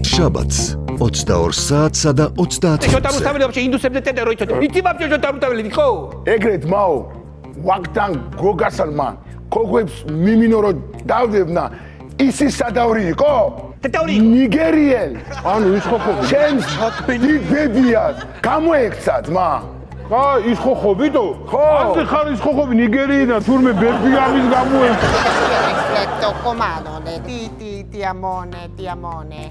შაბათს 22 საათსა და 30 შოთა რუსთაველი вообще ინდუსებზე ტენდერო იცოდა. იცი вообще შოთა რუსთაველი ხო? ეგრეთ მაო ვაკთან გოგასალმა ქოქვებს მიმინორო დავდებნა ისი სადავრი იყო? ტეტაური ნიგერიელ ანუ ის ხოხობი ჩემს დიდბებიას გამოექცა ძმა ხა ის ხოხობიდო? ხო ანზე ხარ ის ხოხობი ნიგერიიდან თურმე ბებია ამის გამოექცა Perfetto, comandone. Ti amone.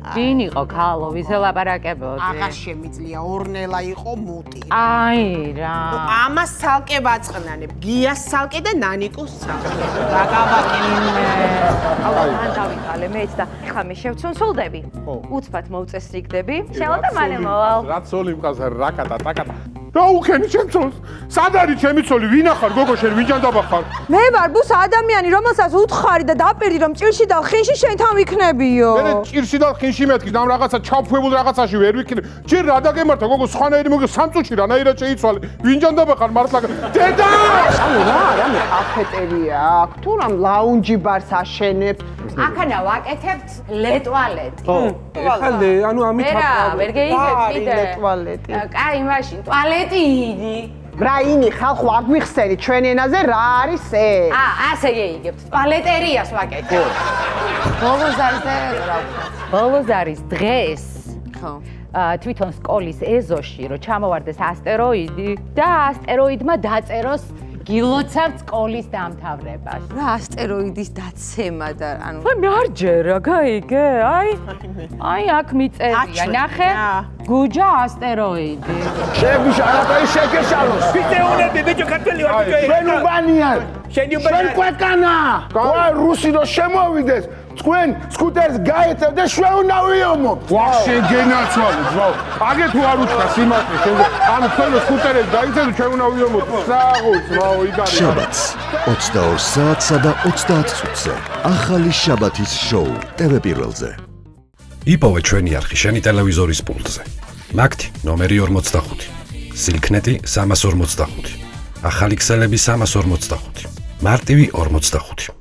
ვინ იყო ქალო, ვიზე ლაპარაკებოდი? აღარ შემიძლია, ორნელა იყო მუტი. აი რა. ამას ცალკე ვაწყნანებ. გიას ცალკე და ნანიკოს ცალკე. რაგავაკინე. აუ, დავიხალე მეც და ხა მე შევცუნსულდები. უცბად მოვწესრიგდები. შელა და მალე მოვალ. რაც სოლი მყავს რაკატა ტაკატა რა უქენი ჩემცოლს სად არის ჩემი ცოლი ვინ ახარ გოგო შენ ვინ ჯანდაბა ხარ მე ვარ ბუს ადამიანი რომელსაც უთხარი და დაპირდი რომ ჭირში და ხინში შენთან ვიქნებიო მე ჭირში და ხინში მეთქი და რაღაცა ჩავფუებულ რაღაცაში ვერ ვიქნებ ჯერ რა დაგემართა გოგო სხვანაირი მოგე სამწუთში რანაირად შეიცვალე ვინ ჯანდაბა ხარ მართლა დედა ანუ რა რამე კაფეტერია აქვს თუ რამ ლაუნჯი ბარს აშენებ აქანა ვაკეთებთ ლეტუალეტი. ხალე ანუ ამით ვერ გეიგებ კიდე. ტუალეტი კაი მაშინ ტუალეტი იდი. ბრაინი ხალხო აგვიხსენი ჩვენ ენაზე რა არის ეს ასე გეიგებთ. ტუალეტერიას ვაკეთებ. ბოლოს არის და რა ვქნა. ბოლოს არის დღეს. ხო. თვითონ სკოლის ეზოში რომ ჩამოვარდეს ასტეროიდი და ასტეროიდმა დაწეროს გილოცავ სკოლის დამთავრებას. რა ასტეროიდის დაცემა და ანუ მარჯერა გაიგე? აი აქ მიწერია. ნახე. გუჯა ასტეროიდი. შეგუშ არაფერი შეგეშალოს ვიტეუნები ბიჭო ქართველი ვარ ბიჭო შენ უბანიან შენი შენ კვეკანა ვა რუსი რო შემოვიდეს თქვენ სკუტერს გაეწევ და შეუნავიომო ვახშე გენაცვალე ძმაო აგე თუ არ უთხრა სიმართლე შენ ანუ თქვენ სკუტერებს დაიცეთ შეუნავიომოთ საღო ძმაო იგარი შაბათს 22 საათსა და 30 წუთზე ახალი შაბათის შოუ TV პირველზე იპოვე ჩვენი არხი შენი ტელევიზორის პულტზე მაგთი ნომერი 45 სილქნეტი 345 ახალი ქსელები 345 მარტივი 45